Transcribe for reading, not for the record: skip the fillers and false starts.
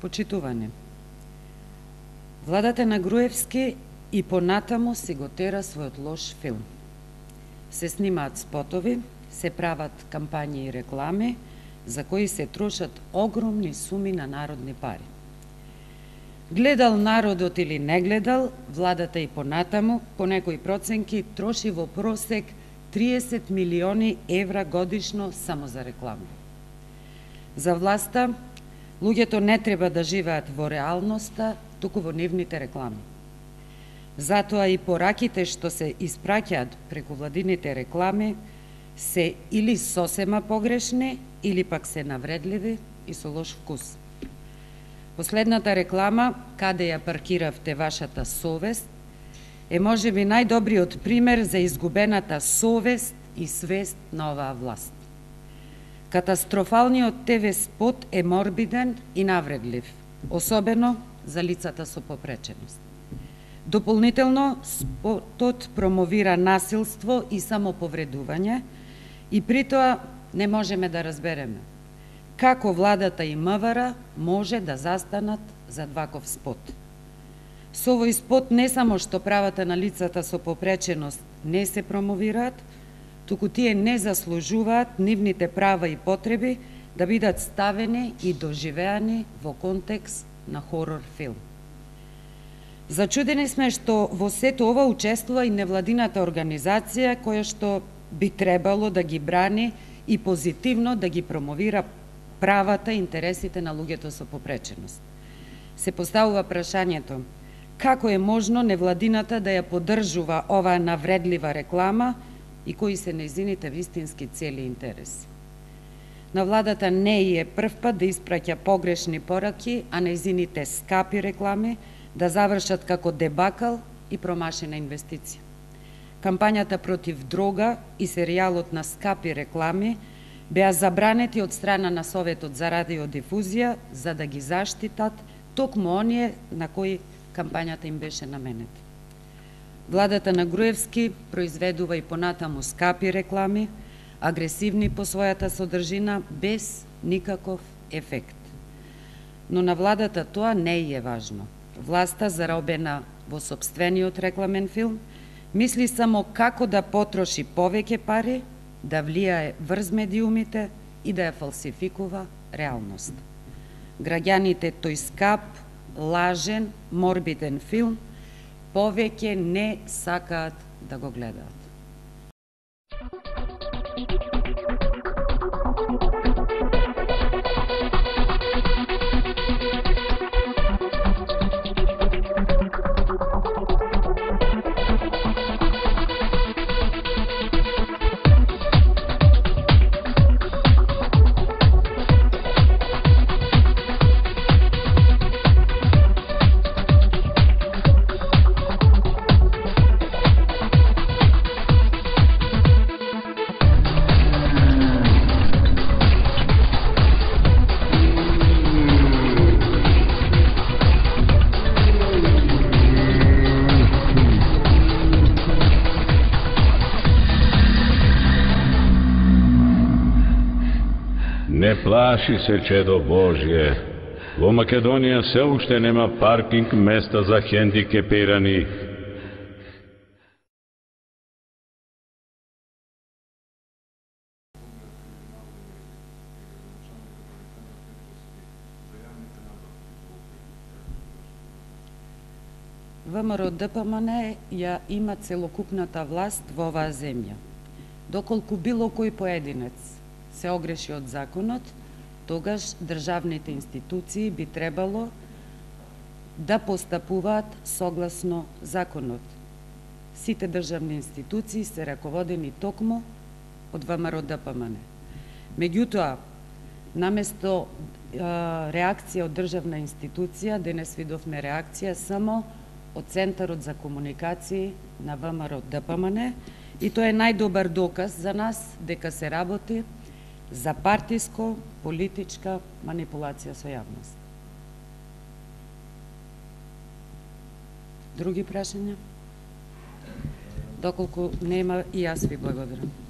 Почитувани, владата на Груевски и понатаму си го тера својот лош филм. Се снимаат спотови, се прават кампањи и реклами, за кои се трошат огромни суми на народни пари. Гледал народот или не гледал, владата и понатаму, по некои проценки, троши во просек 30 милиони евра годишно само за реклами. За власта, луѓето не треба да живеат во реалноста, туку во нивните реклами. Затоа и пораките што се испраќаат преку владините реклами се или сосема погрешни, или пак се навредливи и со лош вкус. Последната реклама, каде ја паркиравте вашата совест, е можеби најдобриот пример за изгубената совест и свест на оваа власт. Катастрофалниот ТВ спот е морбиден и навредлив, особено за лицата со попреченост. Дополнително, спотот промовира насилство и самоповредување и притоа не можеме да разбереме како владата и МВР може да застанат за ваков спот. Со овој спот не само што правата на лицата со попреченост не се промовираат, туку тие не заслужуваат нивните права и потреби да бидат ставени и доживеани во контекст на хорор филм. Зачудени сме што во сето ова учествува и невладината организација која што би требало да ги брани и позитивно да ги промовира правата и интересите на луѓето со попреченост. Се поставува прашањето како е можно невладината да ја поддржува оваа навредлива реклама и кои се нејзините вистински цели и интереси. На владата не е прв пат да испраќа погрешни пораки, а нејзините скапи реклами да завршат како дебакал и промашена инвестиција. Кампањата против дрога и серијалот на скапи реклами беа забранети од страна на Советот за радиодифузија за да ги заштитат токму оние на кои кампањата им беше наменета. Владата на Груевски произведува и понатаму скапи реклами, агресивни по својата содржина, без никаков ефект. Но на владата тоа не е важно. Власта, заробена во сопствениот рекламен филм, мисли само како да потроши повеќе пари, да влијае врз медиумите и да ја фалсификува реалност. Граѓаните тој скап, лажен, морбиден филм повеќе не сакаат да го гледаат. Не плаши се, чедо Божје. Во Македонија се уште нема паркинг места за хендикепирани. ВМРО ДПМН ја има целокупната власт во оваа земја. Доколку било кој поединец се огреши од законот, тогаш државните институции би требало да постапуваат согласно законот. Сите државни институции се раководени токму од ВМРО ДПМН. Меѓутоа, наместо реакција од државна институција, денес видовме реакција само од Центарот за комуникации на ВМРО ДПМН и тоа е најдобар доказ за нас дека се работи за партиско-политичка манипулација со јавност. Други прашања? Доколку нема, и јас ви благодарам.